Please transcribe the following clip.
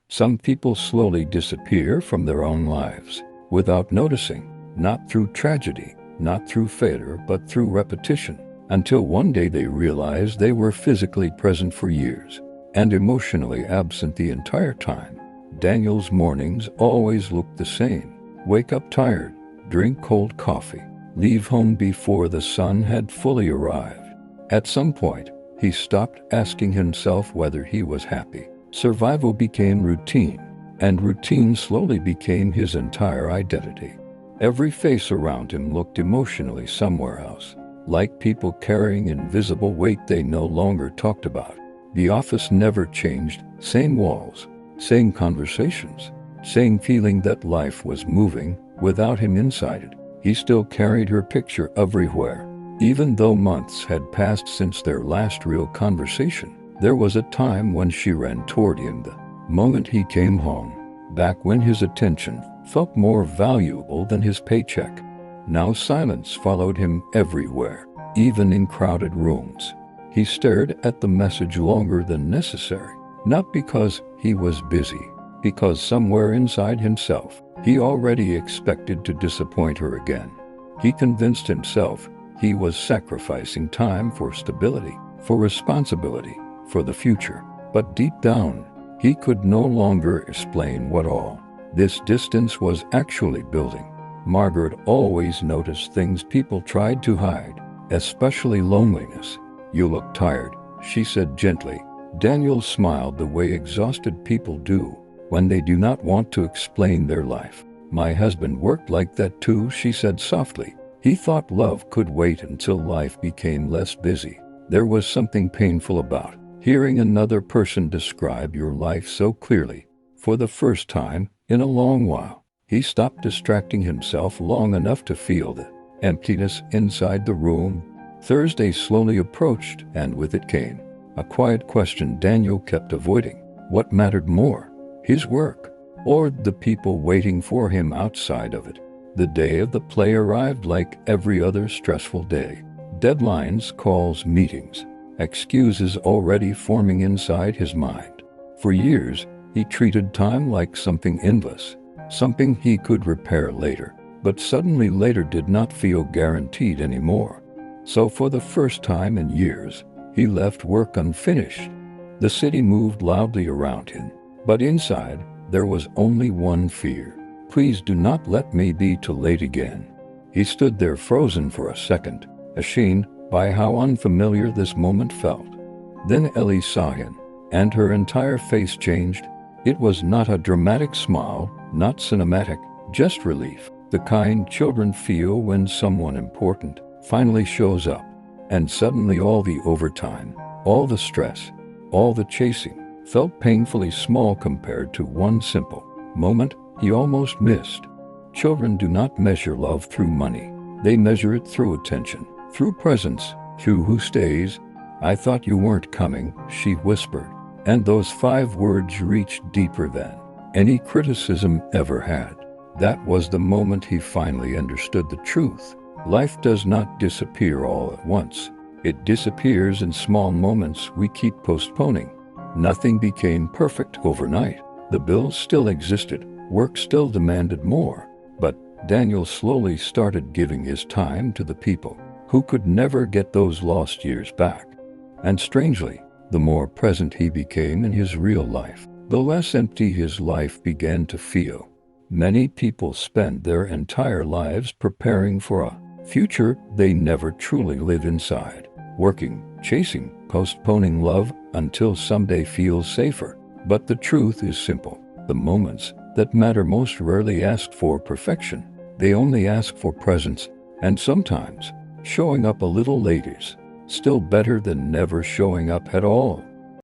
Some people slowly disappear from their own lives without noticing, not through tragedy, not through failure, but through repetition, until one day they realize they were physically present for years and emotionally absent the entire time. Daniel's mornings always looked the same. Wake up tired, drink cold coffee, leave home before the sun had fully arrived. At some point, he stopped asking himself whether he was happy. Survival became routine, and routine slowly became his entire identity. Every face around him looked emotionally somewhere else, like people carrying invisible weight they no longer talked about. The office never changed, same walls, same conversations, same feeling that life was moving without him inside it. He still carried her picture everywhere. Even though months had passed since their last real conversation, there was a time when she ran toward him the moment he came home, back when his attention felt more valuable than his paycheck. Now silence followed him everywhere, even in crowded rooms. He stared at the message longer than necessary, not because he was busy, because somewhere inside himself, he already expected to disappoint her again. He convinced himself he was sacrificing time for stability, for responsibility, for the future. But deep down, he could no longer explain what all this distance was actually building. Margaret always noticed things people tried to hide, especially loneliness. "You look tired," she said gently. Daniel smiled the way exhausted people do when they do not want to explain their life. "My husband worked like that too," she said softly. "He thought love could wait until life became less busy." There was something painful about hearing another person describe your life so clearly. For the first time in a long while, he stopped distracting himself long enough to feel the emptiness inside the room. Thursday slowly approached, and with it came a quiet question Daniel kept avoiding. What mattered more, his work or the people waiting for him outside of it? The day of the play arrived like every other stressful day. Deadlines, calls, meetings, excuses already forming inside his mind. For years, he treated time like something endless, something he could repair later. But suddenly later did not feel guaranteed anymore. So for the first time in years, he left work unfinished. The city moved loudly around him, but inside, there was only one fear. "Please do not let me be too late again." He stood there frozen for a second, ashamed by how unfamiliar this moment felt. Then Ellie saw him, and her entire face changed. It was not a dramatic smile, not cinematic, just relief. The kind children feel when someone important finally shows up. And suddenly all the overtime, all the stress, all the chasing felt painfully small compared to one simple moment he almost missed. Children do not measure love through money. They measure it through attention, through presence, through who stays. "I thought you weren't coming," she whispered. And those 5 words reached deeper than any criticism ever had. That was the moment he finally understood the truth. Life does not disappear all at once. It disappears in small moments we keep postponing. Nothing became perfect overnight. The bills still existed, work still demanded more. But Daniel slowly started giving his time to the people who could never get those lost years back. And strangely, the more present he became in his real life, the less empty his life began to feel. Many people spend their entire lives preparing for a future they never truly live inside, working, chasing, postponing love until someday feels safer. But the truth is simple. The moments that matter most rarely ask for perfection. They only ask for presence, and sometimes showing up a little late is still better than never showing up at all.